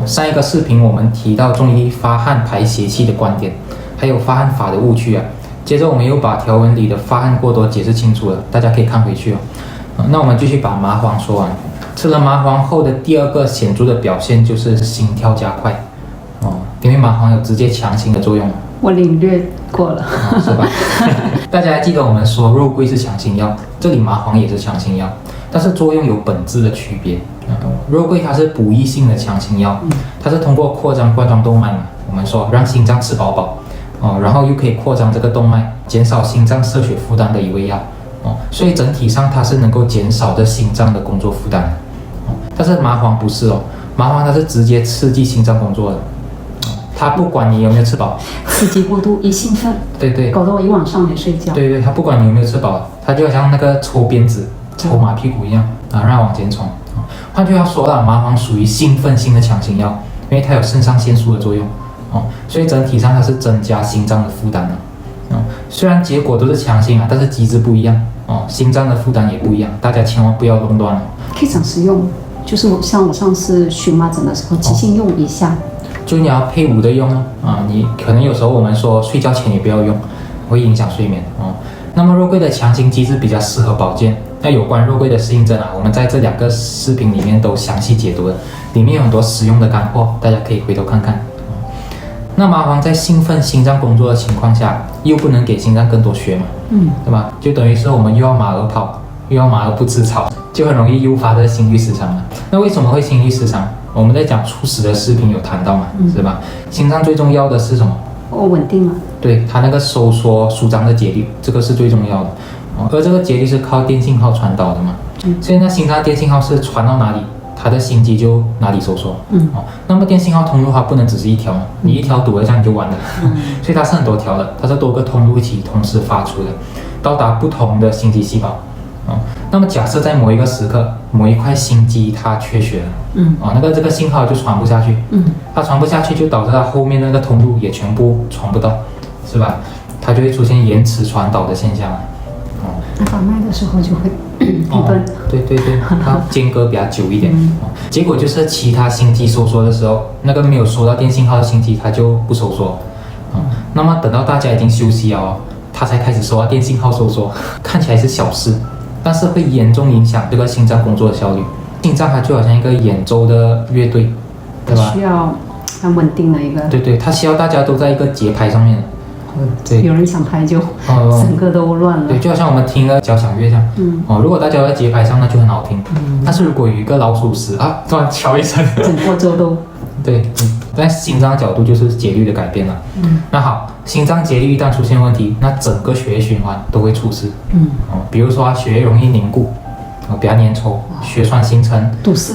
上一个视频我们提到中医发汗排邪气的观点，还有发汗法的误区啊。接着我们又把条文里的发汗过多解释清楚了，大家可以看回去哦。那我们继续把麻黄说完。吃了麻黄后的第二个显著的表现就是心跳加快因为麻黄有直接强心的作用。我领略过了，是吧？大家还记得我们说肉桂是强心药，这里麻黄也是强心药，但是作用有本质的区别。肉桂它是补益性的强心药，它是通过扩张冠状动脉嘛，我们说让心脏吃饱饱然后又可以扩张这个动脉，减少心脏摄血负担的一味药所以整体上它是能够减少这心脏的工作负担但是麻黄不是麻黄它是直接刺激心脏工作的。它不管你有没有吃饱，刺激过度一兴奋，对，搞得我一晚上没睡觉。对，它不管你有没有吃饱，它就好像那个抽鞭子抽马屁股一样让它往前冲。换句话说啦，麻黄属于兴奋性的强心药，因为它有肾上腺素的作用所以整体上它是增加心脏的负担的虽然结果都是强心但是机制不一样心脏的负担也不一样，大家千万不要弄乱了。可以长时用，就是像我上次荨麻疹的时候，急性用一下。就你要配伍的用你可能有时候我们说睡觉前也不要用，会影响睡眠那么肉桂的强心机制比较适合保健。那有关肉桂的适应症我们在这2个视频里面都详细解读了，里面有很多实用的干货，大家可以回头看看。那麻黄在兴奋心脏工作的情况下，又不能给心脏更多血嘛，对吧？就等于是我们又要马儿跑，又要马儿不吃草，就很容易诱发这心律失常了。那为什么会心律失常？我们在讲猝死的视频有谈到嘛，是吧？心脏最重要的是什么？稳定嘛。对，它那个收缩舒张的节律，这个是最重要的而这个节律是靠电信号传导的嘛，所以那心脏电信号是传到哪里，它的心肌就哪里收缩那么电信号通路它不能只是一条嘛，你一条堵了这样你就完了所以它是很多条的，它是多个通路一起同时发出的，到达不同的心肌细胞那么假设在某一个时刻，某一块心肌它缺血了这个信号就传不下去它传不下去就导致它后面那个通路也全部传不到，是吧？它就会出现延迟传导的现象那把脉的时候就会一顿对，它间隔比较久一点结果就是其他心肌收缩的时候，那个没有收到电信号的心肌它就不收缩那么等到大家已经休息了它才开始收到电信号收缩，看起来是小事，但是会严重影响这个心脏工作的效率。心脏它就好像一个演奏的乐队，对吧？需要很稳定的一个。对，它需要大家都在一个节拍上面对，有人想拍就整个都乱了。对，就好像我们听个交响乐这样如果大家在节拍上那就很好听但是如果有一个老鼠屎突然敲一声整个周都对在心脏角度就是节律的改变了那好，心脏节律一旦出现问题，那整个血液循环都会出事比如说血液容易凝固比较粘稠，血栓形成堵塞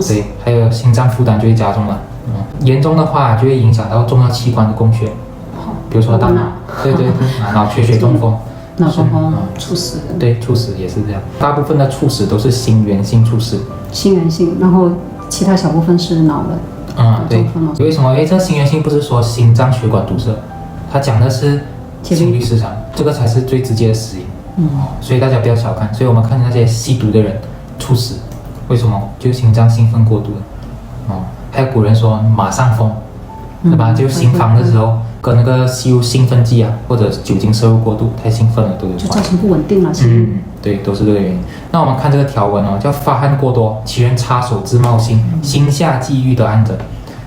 对，还有心脏负担就会加重了严重的话就会影响到重要器官的供血，比如说大脑对脑缺血中风，脑中风猝死对，猝死也是这样，大部分的猝死都是心源性猝死，心源性，然后其他小部分是脑的对，为什么？这心源性不是说心脏血管堵塞，它讲的是心律失常，这个才是最直接的死因所以大家不要小看。所以我们看那些吸毒的人猝死，为什么？就是心脏兴奋过度还有古人说马上疯，对吧？就心慌的时候跟那个吸入兴奋剂或者酒精摄入过度太兴奋了都有关，就造成不稳定了对，都是这个原因。那我们看这个条文叫发汗过多，其人插手自冒心，心下既欲得安者。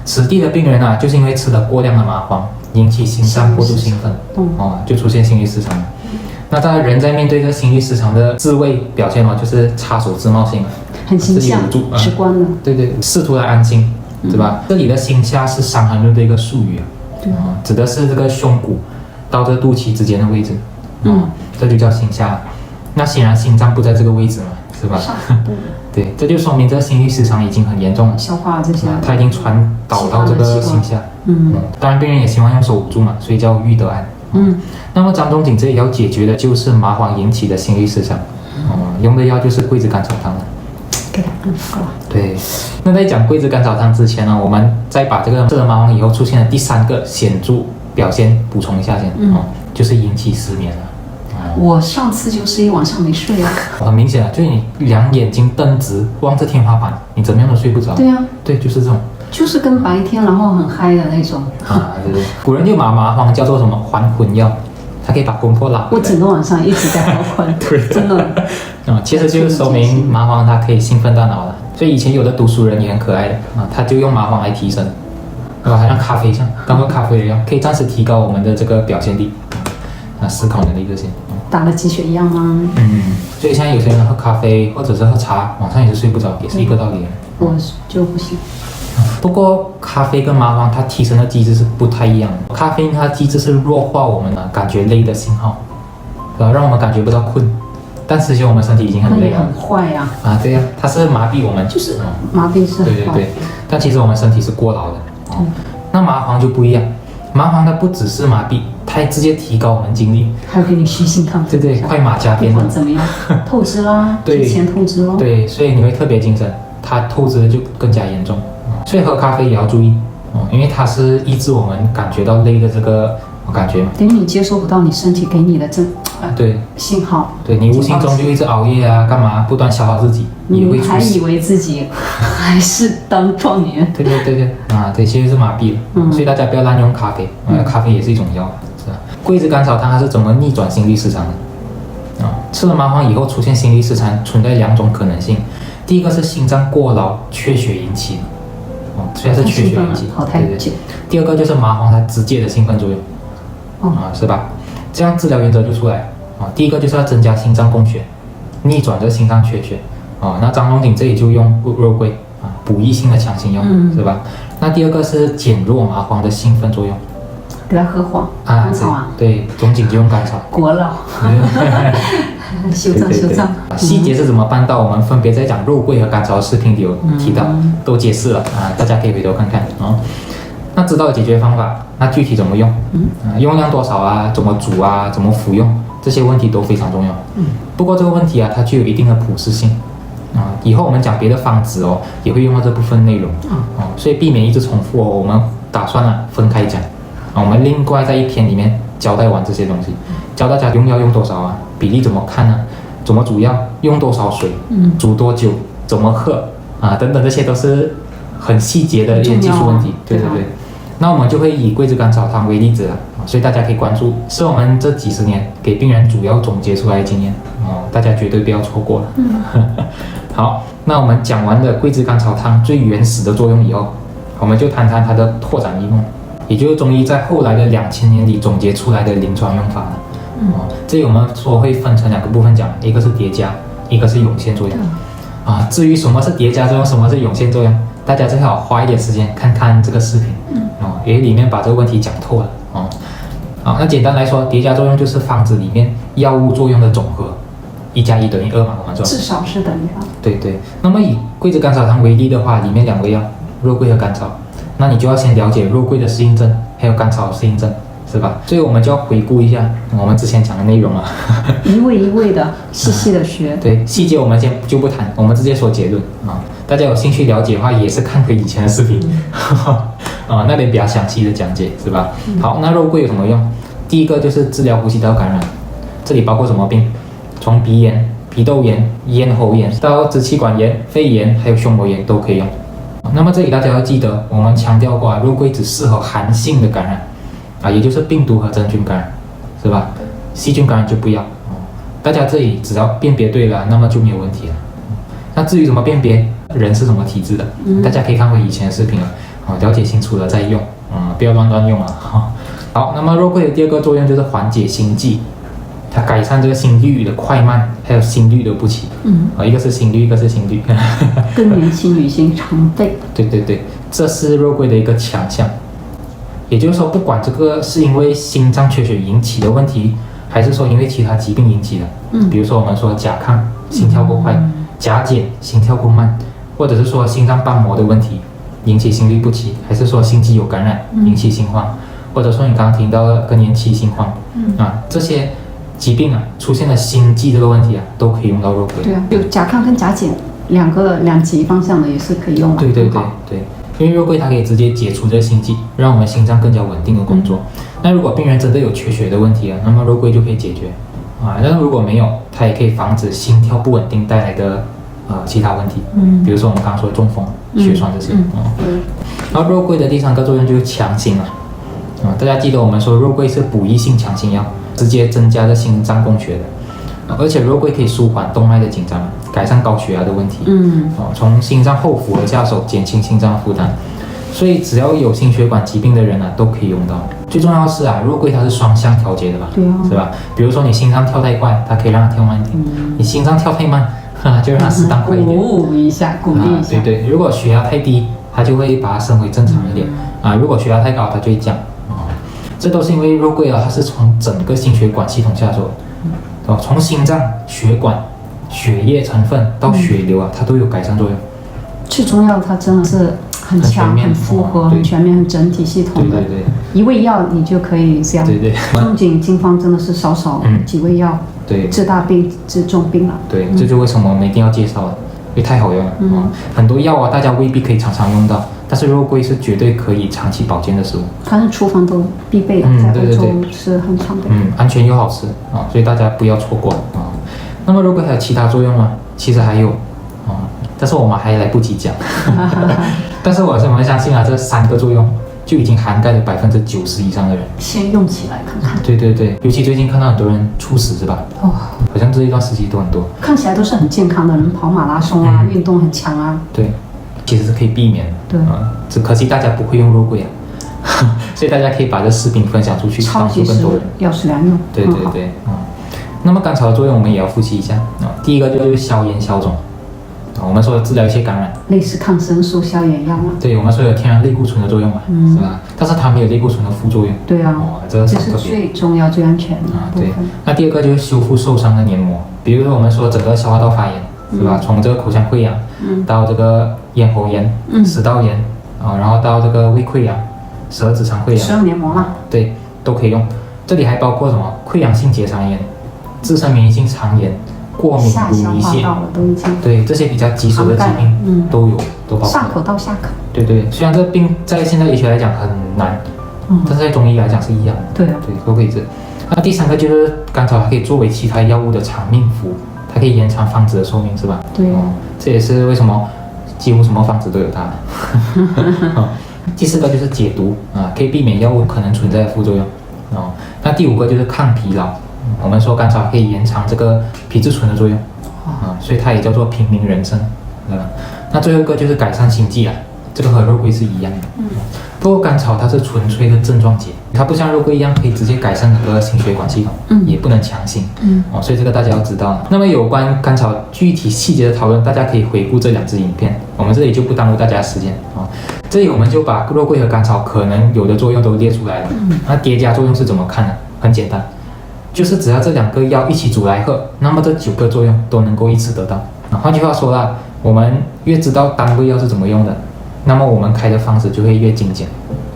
此地的病人就是因为吃了过量的麻黄，引起心脏过度兴奋就出现心律失常了那当然人在面对这个心律失常的自卫表现就是插手自冒心，很形象直观的对，试图来安心对吧？这里的心下是伤寒论的一个术语指的是这个胸骨到这肚脐之间的位置这就叫心下。那显然心脏不在这个位置嘛，是吧？对，这就说明这心律失常已经很严重了，消化这些它已经传导到这个心下当然病人也希望用手捂住嘛，所以叫欲得安那么张仲景这里要解决的就是麻黄引起的心律失常用的药就是桂枝甘草汤了，给它安抚了。对，那在讲桂枝甘草汤之前呢，我们再把这个吃了麻黄以后出现的第3个显著表现补充一下先就是引起失眠了。我上次就是一晚上没睡很明显就是你两眼睛瞪直望着天花板，你怎么样都睡不着。对啊，对，就是这种就是跟白天然后很嗨的那种。对对，古人就把麻黄叫做什么还魂药，它可以把魂魄拉回来。我整个晚上一直在喝魂，对，真的。其实就是说明麻黄它可以兴奋大脑的，所以以前有的读书人也很可爱的他就用麻黄来提神，对吧？好像咖啡像当做咖啡一样，可以暂时提高我们的这个表现力思考能力这些。打了鸡血药吗？所以现在有些人喝咖啡或者是喝茶，晚上也是睡不着，也是一个道理。我就不行。不过咖啡跟麻黄它提神的机制是不太一样的。咖啡因它的机制是弱化我们感觉累的信号，让我们感觉不到困。但其实我们身体已经很累了。很坏呀。对呀，它是麻痹我们。就是麻痹是。对对对，但其实我们身体是过劳的。那麻黄就不一样，麻黄它不只是麻痹，它还直接提高我们精力，还有给你虚心亢奋。对，快马加鞭。不管怎么样，透支啦，提前透支咯。对，所以你会特别精神，它透支的就更加严重。所以喝咖啡也要注意因为它是抑制我们感觉到累的这个感觉嘛。等于你接收不到你身体给你的对信号。对，你无形中就一直熬夜干嘛，不断消耗自己，你还以为自己还是当壮年。对对，其实是麻痹了。所以大家不要滥用咖啡，咖啡也是一种药，是吧？桂枝甘草汤它是怎么逆转心律失常的？吃了麻黄以后出现心律失常，存在2种可能性。第一个是心脏过劳缺血引起的。虽然是缺血引起，对。第二个就是麻黄它直接的兴奋作用，是吧？这样治疗原则就出来第一个就是要增加心脏供血，逆转这心脏缺血那张仲景这里就用肉桂补益性的强心药，是吧？那第二个是减弱麻黄的兴奋作用，给他喝黄甘草对，仲景就用甘草。国老。修藏。细节是怎么办到？我们分别在讲肉桂和甘草的视频里有提到，都解释了大家可以回头看看那知道解决方法，那具体怎么用？用量多少怎么煮怎么服用？这些问题都非常重要。不过这个问题它具有一定的普适性以后我们讲别的方子也会用到这部分内容所以避免一直重复我们打算分开讲我们另外在一篇里面交代完这些东西，教大家用药用多少比例怎么看怎么煮药，用多少水，煮多久，怎么喝等等，这些都是很细节的一些技术问题。对。那我们就会以桂枝甘草汤为例子了所以大家可以关注，是我们这几十年给病人主要总结出来的经验大家绝对不要错过了。好，那我们讲完了桂枝甘草汤最原始的作用以后，我们就谈谈它的拓展应用，也就是中医在后来的2000年里总结出来的临床用法了。这里我们说会分成2个部分讲，一个是叠加，一个是涌现作用。至于什么是叠加作用，什么是涌现作用，大家最好花一点时间看看这个视频，因为里面把这个问题讲透了。那简单来说，叠加作用就是方子里面药物作用的总和，1+1等于2嘛，我们说至少是等于2。对。那么以桂枝甘草汤为例的话，里面2味药，肉桂和甘草，那你就要先了解肉桂的适应症，还有甘草的适应症。是吧？所以我们就要回顾一下我们之前讲的内容一味一味的细细的学。对，细节我们先就不谈，我们直接说结论大家有兴趣了解的话，也是看回以前的视频那边比较详细的讲解，是吧？好，那肉桂有什么用？第一个就是治疗呼吸道感染，这里包括什么病？从鼻炎、鼻窦炎、咽喉炎到支气管炎、肺炎，还有胸膜炎都可以用。那么这里大家要记得，我们强调过肉桂只适合寒性的感染。也就是病毒和真菌感染，是吧？细菌感染就不要大家这里只要辨别对了，那么就没有问题了。那至于怎么辨别人是什么体质的，大家可以看回以前的视频了解清楚了再用不要乱用好，那么肉桂的第二个作用就是缓解心悸，它改善这个心率的快慢，还有心律的不齐。一个是心率，一个是心律。更年期女性常备。对，这是肉桂的一个强项。也就是说，不管这个是因为心脏缺血引起的问题，还是说因为其他疾病引起的，比如说我们说甲亢、心跳过快，甲减、心跳过慢，或者是说心脏瓣膜的问题引起心律不齐，还是说心肌有感染引起心慌，或者说你刚刚听到的更年期心慌，这些疾病出现了心悸这个问题都可以用到肉桂。对有甲亢跟甲减两极方向的也是可以用的。对。因为肉桂它可以直接解除这心悸，让我们心脏更加稳定的工作。那如果病人真的有缺血的问题那么肉桂就可以解决但如果没有，它也可以防止心跳不稳定带来的其他问题，比如说我们刚刚说的中风血栓这些。然后肉桂的第3个作用就是强心了。大家记得我们说肉桂是补益性强心药，直接增加了心脏供血的。而且肉桂可以舒缓动脉的紧张，改善高血压的问题。从心脏后俯而下手，减轻心脏负担。所以只要有心血管疾病的人都可以用到。最重要的是肉桂它是双向调节的吧？对啊，是吧？比如说你心脏跳太快，它可以让它跳慢一点；你心脏跳太慢，就让它适当快一点。鼓励一下。对对，如果血压太低，它就会把它升回正常一点。如果血压太高，它就会降。这都是因为肉桂它是从整个心血管系统下手的，从心脏、血管、血液成分到血流它都有改善作用。最重要，它真的是很强、很复合、很全面、很整体系统的。对，一味药你就可以这样。对，仲景经方真的是少几味药，对，治大病、治重病了。对，这就为什么我们一定要介绍了，因为太好用了。很多药大家未必可以常常用到，但是肉桂是绝对可以长期保健的食物。它是厨房都必备的，在欧洲是很常备。安全又好吃所以大家不要错过那么肉桂还有其他作用吗？其实还有但是我们还来不及讲。但是我相信这3个作用就已经涵盖了90%以上的人。先用起来看看。对，尤其最近看到很多人猝死是吧？好像这一段时期都很多。看起来都是很健康的人，跑马拉松运动很强对，其实是可以避免的。对只可惜大家不会用肉桂所以大家可以把这视频分享出去，帮助更多人。药食良用。对。那么甘草的作用我们也要复习一下第一个就是消炎消肿。我们说治疗一些感染，类似抗生素、消炎药嘛。对，我们说有天然类固醇的作用嘛，是吧？但是它没有类固醇的副作用。对这是最重要、最安全的对，那第2个就是修复受伤的黏膜，比如说我们说整个消化道发炎，是吧？从这个口腔溃疡到这个咽喉炎、食道炎然后到这个胃溃疡、十二指肠溃疡，使用黏膜嘛？对，都可以用。这里还包括什么？溃疡性结肠炎、自身免疫性肠炎、过敏乳糜泻，对，这些比较棘手的疾病都包括。上口到下口。对，虽然这病在现代医学来讲很难，但是在中医来讲是一样的。对，都可以治。那第3个就是甘草，它可以作为其他药物的长命符，它可以延长方子的寿命，是吧？对。这也是为什么几乎什么方子都有它。第4个就是解毒可以避免药物可能存在的副作用。那第5个就是抗疲劳。我们说甘草可以延长这个皮质醇的作用所以它也叫做平民人参，对吧？那最后一个就是改善心悸这个和肉桂是一样的。不过甘草它是纯粹的症状解，它不像肉桂一样可以直接改善整个心血管系统，也不能强心。所以这个大家要知道。那么有关甘草具体细节的讨论，大家可以回顾这2支影片，我们这里就不耽误大家时间这里我们就把肉桂和甘草可能有的作用都列出来了。那叠加作用是怎么看呢？很简单。就是只要这2个药一起煮来喝，那么这9个作用都能够一次得到。换句话说啦，我们越知道单味药是怎么用的，那么我们开的方子就会越精简，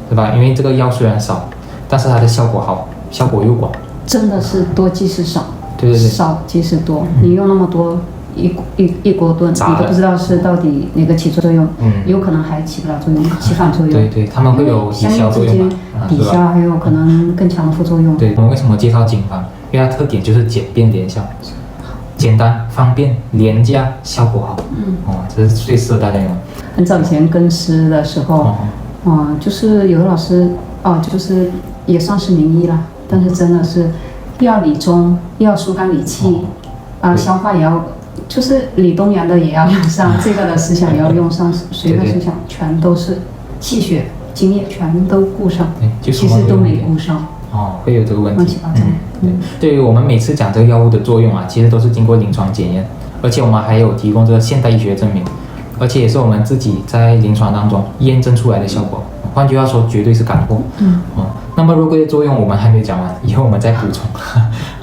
对吧？因为这个药虽然少，但是它的效果好，效果又广。真的是多即是少，对，少即是多。你用那么多一锅炖，你都不知道是到底哪个起作用，有可能还起不了作用，起反作用。对，他们会有抵消作用抵消还有可能更强的副作用。对，我们为什么介绍经方？因为它特点就是简便连效，简单方便廉价，效果好。这是最适合大家用。很早以前跟师的时候，就是有的老师就是也算是名医啦，但是真的是又要理中，又要疏肝理气，消化也要，就是理东阳的也要用上，这个的思想也要用上，随个思想全都是气血津液全都顾上，其实都没顾上。会有这个问题。对，对于我们每次讲这个药物的作用其实都是经过临床检验，而且我们还有提供这个现代医学证明，而且也是我们自己在临床当中验证出来的效果。换句话说，绝对是干货。那么肉桂的作用我们还没有讲完，以后我们再补充。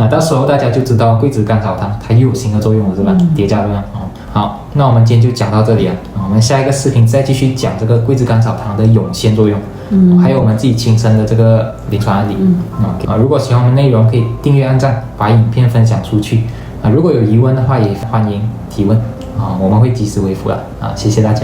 到时候大家就知道桂枝甘草汤它又有新的作用了，是吧？叠加作用。好，那我们今天就讲到这里了。我们下一个视频再继续讲这个桂枝甘草汤的涌鲜作用，还有我们自己亲身的这个临床案例。如果喜欢我们内容，可以订阅、按赞，把影片分享出去。如果有疑问的话，也欢迎提问我们会及时回复了。谢谢大家。